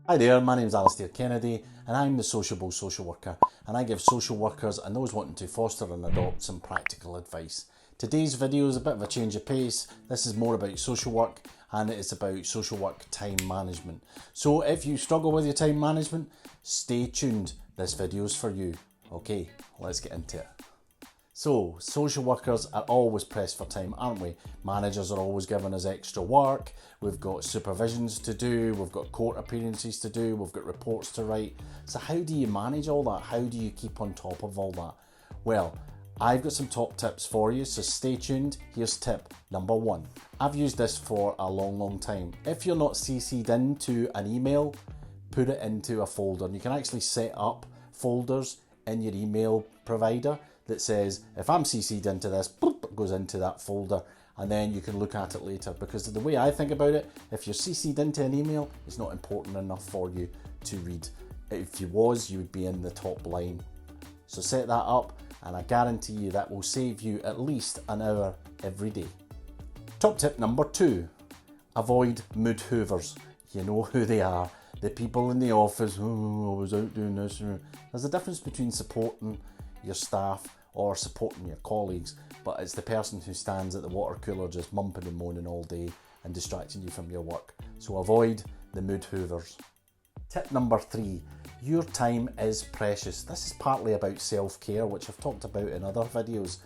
Hi there, my name is Alasdair Kennedy and I'm the Sociable Social Worker, and I give social workers and those wanting to foster and adopt some practical advice. Today's video is a bit of a change of pace. This is more about social work and it's about social work time management. So if you struggle with your time management, stay tuned. This video is for you. Okay, let's get into it. So, social workers are always pressed for time, aren't we? Managers are always giving us extra work, we've got supervisions to do, we've got court appearances to do, we've got reports to write. So how do you manage all that? How do you keep on top of all that? Well, I've got some top tips for you, so stay tuned. Here's tip number 1. I've used this for a long time. If you're not CC'd into an email, put it into a folder. And you can actually set up folders in your email provider that says, if I'm CC'd into this, boop, it goes into that folder, and then you can look at it later. Because the way I think about it, if you're CC'd into an email, it's not important enough for you to read. If you was, you would be in the top line. So set that up, and I guarantee you that will save you at least an hour every day. Top tip number 2, avoid mood hoovers. You know who they are. The people in the office, oh, I was out doing this. There's a difference between supporting your staff or supporting your colleagues, but it's the person who stands at the water cooler just mumping and moaning all day and distracting you from your work. So avoid the mood hoovers. Tip number 3, your time is precious. This is partly about self-care, which I've talked about in other videos.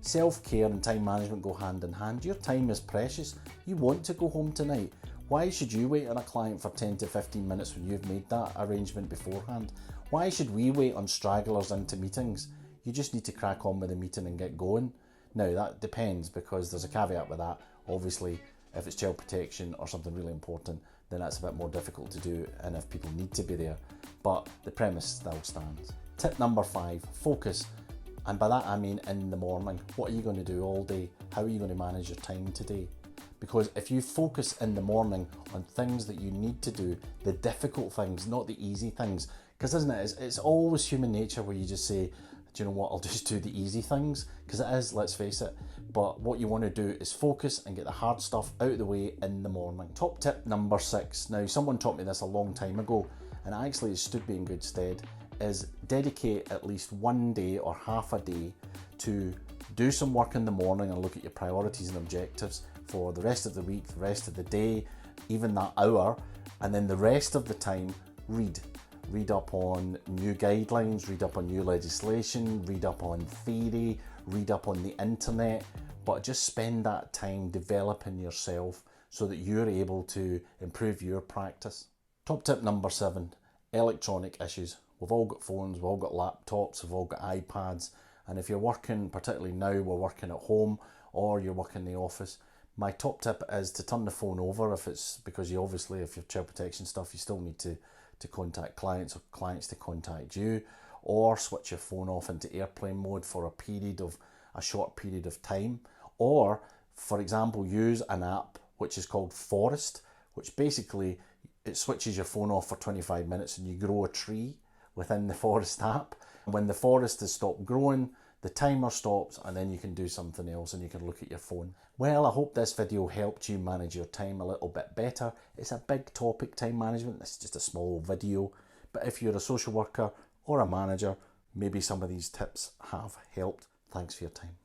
Self-care and time management go hand in hand. Your time is precious. You want to go home tonight. Why should you wait on a client for 10 to 15 minutes when you've made that arrangement beforehand? Why should we wait on stragglers into meetings? You just need to crack on with the meeting and get going. Now that depends, because there's a caveat with that. Obviously, if it's child protection or something really important, then that's a bit more difficult to do, and if people need to be there. But the premise still stands. Tip number 5, focus. And by that I mean in the morning. What are you going to do all day? How are you going to manage your time today? Because if you focus in the morning on things that you need to do, the difficult things, not the easy things, because isn't it, it's always human nature where you just say, do you know what, I'll just do the easy things, because it is, let's face it. But what you want to do is focus and get the hard stuff out of the way in the morning. Top tip number 6. Now, someone taught me this a long time ago, and actually it stood me in good stead, is dedicate at least one day or half a day to do some work in the morning and look at your priorities and objectives for the rest of the week, the rest of the day, even that hour, and then the rest of the time, read. Read up on new guidelines, read up on new legislation, read up on theory, read up on the internet, but just spend that time developing yourself so that you're able to improve your practice. Top tip number 7, electronic issues. We've all got phones, we've all got laptops, we've all got iPads, and if you're working, particularly now we're working at home or you're working in the office, my top tip is to turn the phone over if it's, because you obviously, if you're child protection stuff, you still need to contact clients or clients to contact you, or switch your phone off into airplane mode for a short period of time, or for example use an app which is called Forest, which basically it switches your phone off for 25 minutes and you grow a tree within the Forest app. When the forest has stopped growing, the timer stops, and then you can do something else and you can look at your phone. Well, I hope this video helped you manage your time a little bit better. It's a big topic, time management. This is just a small video. But if you're a social worker or a manager, maybe some of these tips have helped. Thanks for your time.